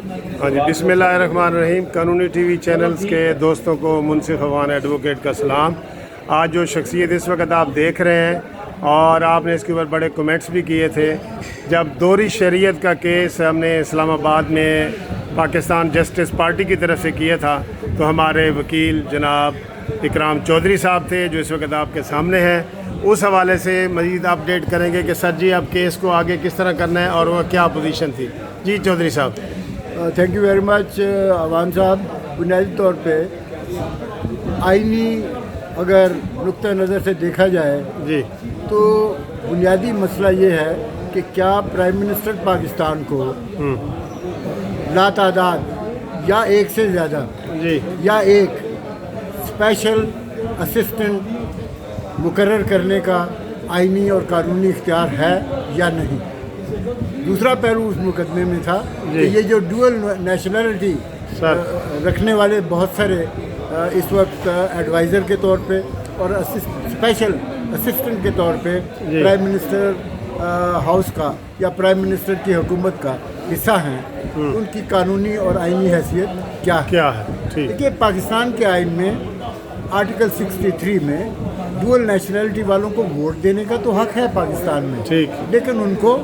ہاں جی، بسم اللہ الرحمن الرحیم۔ قانونی ٹی وی چینلز کے دوستوں کو منصف افغان ایڈوکیٹ کا سلام۔ آج جو شخصیت اس وقت آپ دیکھ رہے ہیں اور آپ نے اس کے اوپر بڑے کمنٹس بھی کیے تھے، جب دوہری شریعت کا کیس ہم نے اسلام آباد میں پاکستان جسٹس پارٹی کی طرف سے کیا تھا تو ہمارے وکیل جناب اکرام چودھری صاحب تھے جو اس وقت آپ کے سامنے ہیں، اس حوالے سے مزید اپڈیٹ کریں گے کہ سر جی اب کیس کو آگے کس طرح کرنا ہے اور وہ کیا پوزیشن تھی۔ جی چودھری صاحب۔ تھینک یو ویری مچ عوان صاحب۔ بنیادی طور پہ آئینی اگر نقطہ نظر سے دیکھا جائے جی تو بنیادی مسئلہ یہ ہے کہ کیا پرائم منسٹر پاکستان کو لاتعداد یا ایک سے زیادہ جی یا ایک اسپیشل اسسٹنٹ مقرر کرنے کا آئینی اور قانونی اختیار ہے یا نہیں۔ دوسرا پہلو اس مقدمے میں تھا کہ یہ جو ڈوئل نیشنلٹی رکھنے والے بہت سارے اس وقت ایڈوائزر کے طور پہ اور اسپیشل اسسٹنٹ کے طور پہ پرائم منسٹر ہاؤس کا یا پرائم منسٹر کی حکومت کا حصہ ہیں، ان کی قانونی اور آئینی حیثیت کیا ہے۔ دیکھیے، پاکستان کے آئین میں آرٹیکل 63 میں ڈوئل نیشنلٹی والوں کو ووٹ دینے کا تو حق ہے پاکستان میں، لیکن ان کو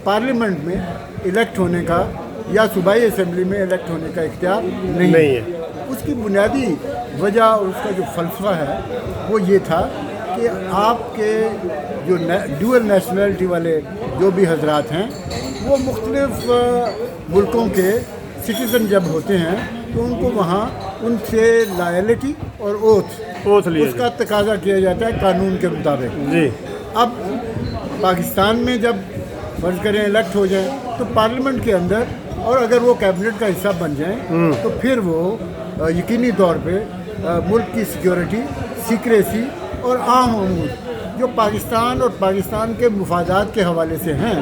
پارلیمنٹ میں الیکٹ ہونے کا یا صوبائی اسمبلی میں الیکٹ ہونے کا اختیار نہیں ہے۔ اس کی بنیادی وجہ اور اس کا جو فلسفہ ہے وہ یہ تھا کہ آپ کے جو ڈوئل نیشنلٹی والے جو بھی حضرات ہیں وہ مختلف ملکوں کے سٹیزن جب ہوتے ہیں تو ان کو وہاں ان سے لائلٹی اور اوتھ اس کا تقاضا کیا جاتا ہے قانون کے مطابق۔ اب پاکستان میں جب فرض کریں الیکٹ ہو جائیں تو پارلیمنٹ کے اندر اور اگر وہ کیبنٹ کا حصہ بن جائیں تو پھر وہ یقینی طور پہ ملک کی سیکیورٹی، سیکریسی اور عام امور جو پاکستان اور پاکستان کے مفادات کے حوالے سے ہیں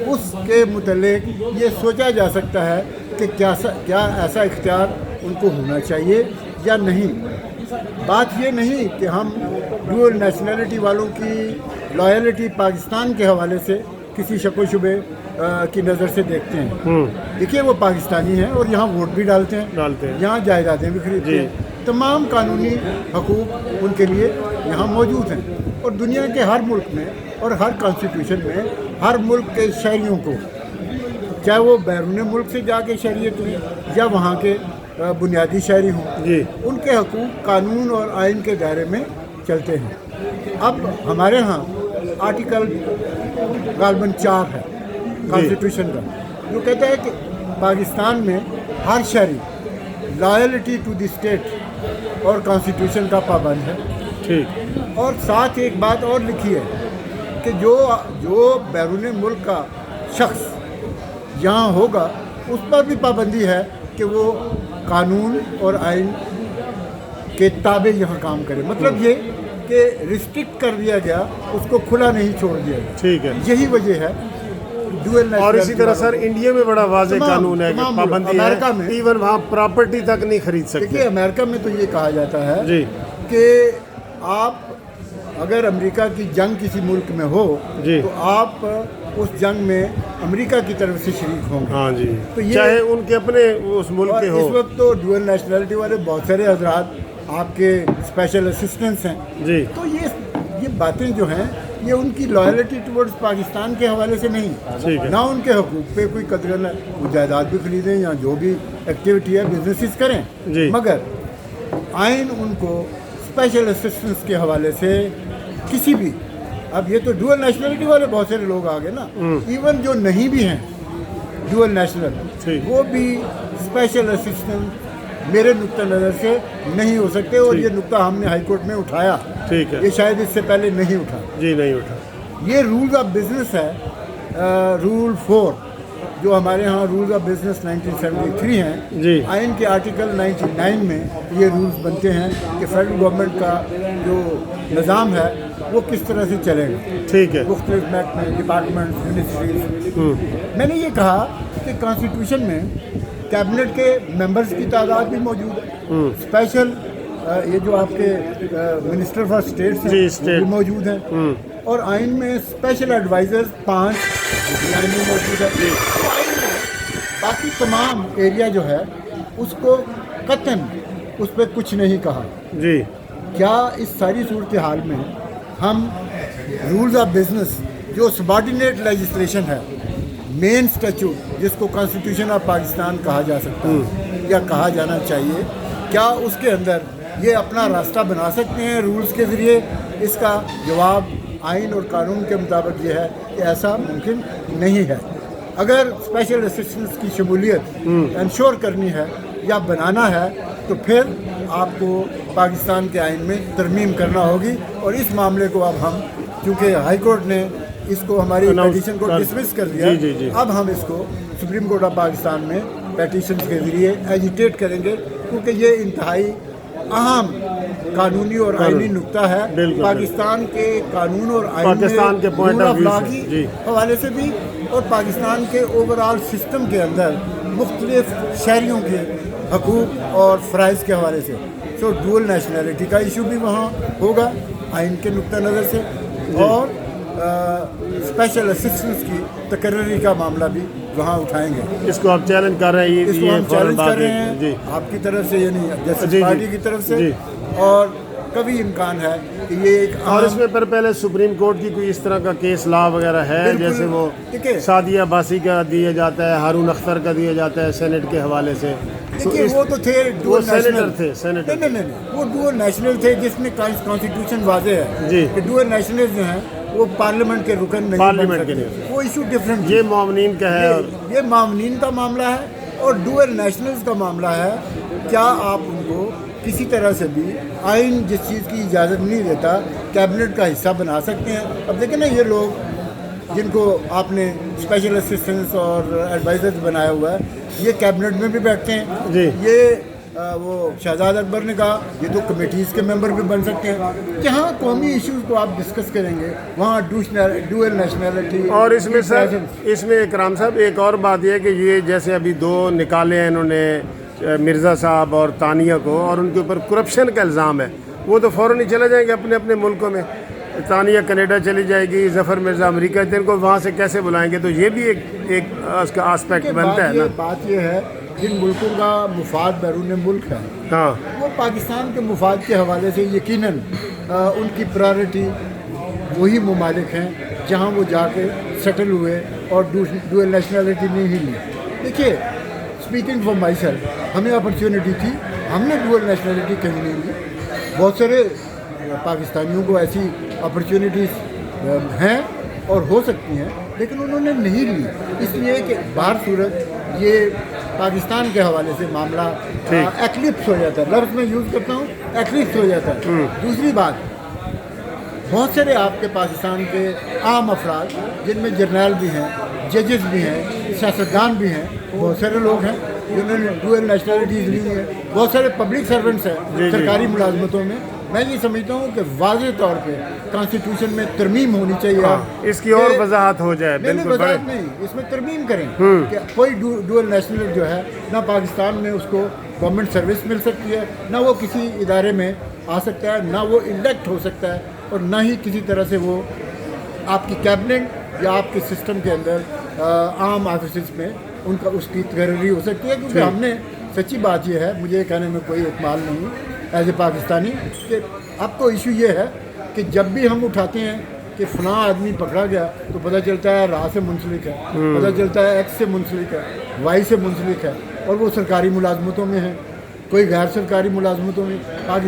اس کے متعلق یہ سوچا جا سکتا ہے کہ کیا ایسا اختیار ان کو ہونا چاہیے یا نہیں۔ بات یہ نہیں کہ ہم ڈوئل نیشنلٹی والوں کی لائلٹی پاکستان کے حوالے سے کسی شک و شبے کی نظر سے دیکھتے ہیں۔ دیکھیے، وہ پاکستانی ہیں اور یہاں ووٹ بھی ڈالتے ہیں، یہاں جائیدادیں بھی خریدتے ہیں، تمام قانونی حقوق ان کے لیے یہاں موجود ہیں، اور دنیا کے ہر ملک میں اور ہر کانسٹیٹیوشن میں ہر ملک کے شہریوں کو، چاہے وہ بیرون ملک سے جا کے شہریت ہوئی یا وہاں کے بنیادی شہری ہوں، ان کے حقوق قانون اور آئین کے دائرے میں چلتے ہیں۔ اب ہمارے ہاں آرٹیکل غالباً 4 ہے کانسٹیٹیوشن کا، جو کہتا ہے کہ پاکستان میں ہر شہری لائلٹی ٹو دی اسٹیٹ اور کانسٹیٹیوشن کا پابند ہے۔ اور ساتھ ایک بات اور لکھی ہے کہ جو بیرون ملک کا شخص یہاں ہوگا اس پر بھی پابندی ہے کہ وہ قانون اور آئین کے تابع یہاں کام کرے۔ مطلب یہ کہ ریسٹرکٹ کر دیا گیا، اس کو کھلا نہیں چھوڑ دیا گیا۔ یہی وجہ ہے ڈوئل۔ اور اسی طرح سر انڈیا میں بڑا واضح قانون ہے کہ پابندی ہے، امریکہ میں ایون وہاں پراپرٹی تک نہیں خرید سکتے۔ دیکھیے، امریکہ میں تو یہ کہا جاتا ہے کہ آپ اگر امریکہ کی جنگ کسی ملک میں ہو تو آپ اس جنگ میں امریکہ کی طرف سے شریک ہوں گے، تو یہ چاہے ان کے اپنے اس ملک کے ہو۔ اس وقت تو ڈوئل نیشنلٹی والے بہت سارے حضرات آپ کے اسپیشل اسسٹنٹس ہیں، تو یہ باتیں جو ہیں یہ ان کی لائلٹی ٹورڈز پاکستان کے حوالے سے نہیں، نہ ان کے حقوق پہ کوئی قدر نہ، وہ جائیداد بھی خریدیں یا جو بھی ایکٹیویٹی ہے بزنسز کریں، مگر آئین ان کو اسپیشل اسسٹنس کے حوالے سے کسی بھی، اب یہ تو ڈوئل نیشنلٹی والے بہت سارے لوگ آ گئے نا، ایون جو نہیں بھی ہیں ڈوئل نیشنل وہ بھی اسپیشل اسسٹنٹ میرے نقطہ نظر سے نہیں ہو سکتے، اور یہ نقطہ ہم نے ہائی کورٹ میں اٹھایا، یہ شاید اس سے پہلے نہیں اٹھا۔ یہ رولز آف بزنس ہے، رول 4 جو ہمارے ہاں رولز آف بزنس 1973 ہیں، آئین کے آرٹیکل 99 میں یہ رولز بنتے ہیں کہ فیڈرل گورنمنٹ کا جو نظام ہے وہ کس طرح سے چلے گا، مختلف محکمے، ڈپارٹمنٹ، منسٹریز۔ میں نے یہ کہا کہ کانسٹیٹیوشن میں کیبنٹ کے ممبرز کی تعداد بھی موجود ہے، اسپیشل یہ جو آپ کے منسٹر فار اسٹیٹس ہیں وہ موجود ہیں، اور آئین میں اسپیشل ایڈوائزرز 5 آئین میں موجود ہے۔ باقی تمام ایریا جو ہے اس کو قطعاً اس پہ کچھ نہیں کہا. جی کیا اس ساری صورتحال میں ہم رولز آف بزنس جو سبارڈینیٹ لیجسلیشن ہے، مین اسٹیچوٹ جس کو کانسٹیٹیوشن آف پاکستان کہا جا سکتا ہے یا کہا جانا چاہیے، کیا اس کے اندر یہ اپنا راستہ بنا سکتے ہیں رولز کے ذریعے؟ اس کا جواب آئین اور قانون کے مطابق یہ ہے کہ ایسا ممکن نہیں ہے. اگر اسپیشل اسسٹنس کی شمولیت انشور کرنی ہے یا بنانا ہے تو پھر آپ کو پاکستان کے آئین میں ترمیم کرنا ہوگی. اور اس معاملے کو اب ہم، چونکہ ہائی کورٹ نے اس کو ہماری پیٹیشن کو ڈسمس کر دیا، اب ہم اس کو سپریم کورٹ آف پاکستان میں پیٹیشنز کے ذریعے ایجیٹیٹ کریں گے، کیونکہ یہ انتہائی اہم قانونی اور آئینی نقطہ ہے پاکستان کے قانون اور آئین پاکستان کے پوائنٹ آف ویو کی حوالے سے بھی، اور پاکستان کے اوور آل سسٹم کے اندر مختلف شہریوں کے حقوق اور فرائض کے حوالے سے. سو ڈول نیشنلٹی کا ایشو بھی وہاں ہوگا آئین کے نقطہ نظر سے، اور اسپیشل اسسٹنس کی تقرری کا معاملہ بھی وہاں اٹھائیں گے. اس کو آپ چیلنج کر رہے ہیں؟ اس کو ہم چیلنج کر رہے ہیں آپ کی طرف سے، یعنی جسٹس پارٹی کی طرف سے، اور کبھی امکان ہے کہ یہ ایک اور اس میں پہلے سپریم کورٹ کی کوئی اس طرح کا کیس لا وغیرہ ہے؟ جیسے وہ سعدیہ عباسی کا دیا جاتا ہے، ہارون اختر کا دیا جاتا ہے سینٹ کے حوالے سے. وہ تو تھے ڈوئل سینیٹر تھے، سینیٹر نہیں، وہ ڈوئل نیشنل تھے، جس میں کانسٹیٹیوشن واضح ہے کہ ڈوئل نیشنل جو ہیں وہ پارلیمنٹ کے رکن نہیں، پارلیمنٹ کے لیے وہ ایشو ڈفرینٹ. یہ معاونین کا ہے، یہ معاونین کا معاملہ ہے اور ڈوئل نیشنلز کا معاملہ ہے. کیا آپ ان کو کسی طرح سے بھی آئین جس چیز کی اجازت نہیں دیتا کیبنٹ کا حصہ بنا سکتے ہیں؟ اب دیکھیں نا، یہ لوگ جن کو آپ نے اسپیشل اسسٹنس اور ایڈوائزرز بنایا ہوا ہے، یہ کیبنٹ میں بھی بیٹھتے ہیں. یہ وہ شہزاد اکبر نے کہا یہ تو کمیٹیز کے ممبر بھی بن سکتے ہیں. جہاں قومی ایشوز کو آپ ڈسکس کریں گے وہاں ڈوئل نیشنلٹی. اور اس میں سر، اس میں اکرام صاحب ایک اور بات یہ ہے کہ یہ جیسے ابھی 2 نکالے ہیں انہوں نے مرزا صاحب اور تانیہ کو، اور ان کے اوپر کرپشن کا الزام ہے، وہ تو فوراً ہی چلے جائیں گے اپنے اپنے ملکوں میں. تانیہ کینیڈا چلی جائے گی، ظفر مرزا امریکہ، ان کو وہاں سے کیسے بلائیں گے؟ تو یہ بھی ایک اس کا آسپیکٹ بنتا ہے نا. بات یہ ہے جن ملکوں کا مفاد بیرون ملک ہے، ہاں، وہ پاکستان کے مفاد کے حوالے سے یقیناً ان کی پرائرٹی وہی ممالک ہیں جہاں وہ جا کے سیٹل ہوئے اور ڈوئل نیشنلٹی نہیں ہی لی. دیکھیے، اسپیکنگ فار مائی سیلف، ہمیں اپرچونٹی تھی، ہم نے ڈوئل نیشنلٹی کہیں نہیں لی. بہت سارے پاکستانیوں کو ایسی اپرچونٹیز ہیں اور ہو سکتی ہیں، لیکن انہوں نے نہیں لی، اس لیے کہ باہر صورت یہ پاکستان کے حوالے سے معاملہ ایکلپس ہو جاتا ہے. لفظ میں یوز کرتا ہوں، ایکلپس ہو جاتا ہے. دوسری بات، بہت سارے آپ کے پاکستان کے عام افراد جن میں جرنیل بھی ہیں، ججز بھی ہیں، سیاستدان بھی ہیں، بہت سارے لوگ ہیں جنہوں نے ڈوئل نیشنلٹیز لی ہیں. بہت سارے پبلک سرونٹس ہیں سرکاری ملازمتوں میں. میں یہ سمجھتا ہوں کہ واضح طور پہ کانسٹیٹیوشن میں ترمیم ہونی چاہیے. اس کی اور وضاحت ہو جائے. بالکل، وضاحت نہیں، اس میں ترمیم کریں کہ کوئی ڈوئل نیشنل جو ہے نہ پاکستان میں اس کو گورنمنٹ سروس مل سکتی ہے، نہ وہ کسی ادارے میں آ سکتا ہے، نہ وہ الیکٹ ہو سکتا ہے، اور نہ ہی کسی طرح سے وہ آپ کی کیبنٹ یا آپ کے سسٹم کے اندر عام آفیسز میں ان کا اس کی تقرری ہو سکتی ہے. کیونکہ ہم نے، سچی بات یہ ہے، مجھے کہنے میں کوئی اکمال نہیں ایز اے پاکستانی، کہ اب تو ایشو یہ ہے کہ جب بھی ہم اٹھاتے ہیں کہ فلاں آدمی پکڑا گیا تو پتہ چلتا ہے راہ سے منسلک ہے، پتہ چلتا ہے ایکس سے منسلک ہے، وائی سے منسلک ہے، اور وہ سرکاری ملازمتوں میں ہیں، کوئی غیر سرکاری ملازمتوں میں.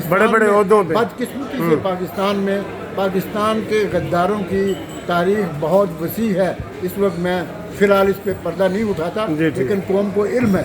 بڑے بڑے عہدوں پہ بدقسمتی سے پاکستان میں پاکستان کے غداروں کی تاریخ بہت وسیع ہے. اس وقت میں فی الحال اس پہ پردہ نہیں اٹھاتا، لیکن قوم کو علم ہے.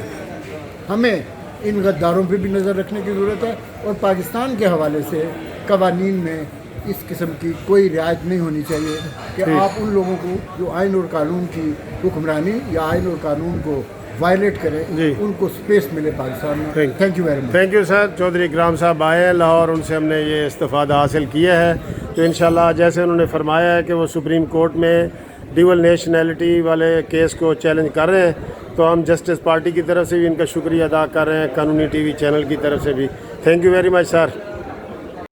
ہمیں ان غداروں پہ بھی نظر رکھنے کی ضرورت ہے، اور پاکستان کے حوالے سے قوانین میں اس قسم کی کوئی رعایت نہیں ہونی چاہیے کہ آپ ان لوگوں کو جو آئین اور قانون کی حکمرانی یا آئین اور قانون کو وائلیٹ کریں، ان کو سپیس ملے پاکستان میں. Thank you very much. Thank you sir. Chaudhry Ikram Sahib آئے ہیں لاہور، ان سے ہم نے یہ استفادہ حاصل کیا ہے. تو انشاءاللہ جیسے انہوں نے فرمایا ہے کہ وہ سپریم کورٹ میں ڈیول نیشنلٹی والے کیس کو چیلنج کر رہے ہیں، تو ہم جسٹس پارٹی کی طرف سے بھی ان کا شکریہ ادا کر رہے ہیں، قانونی ٹی وی چینل کی طرف سے بھی. Thank you very much sir.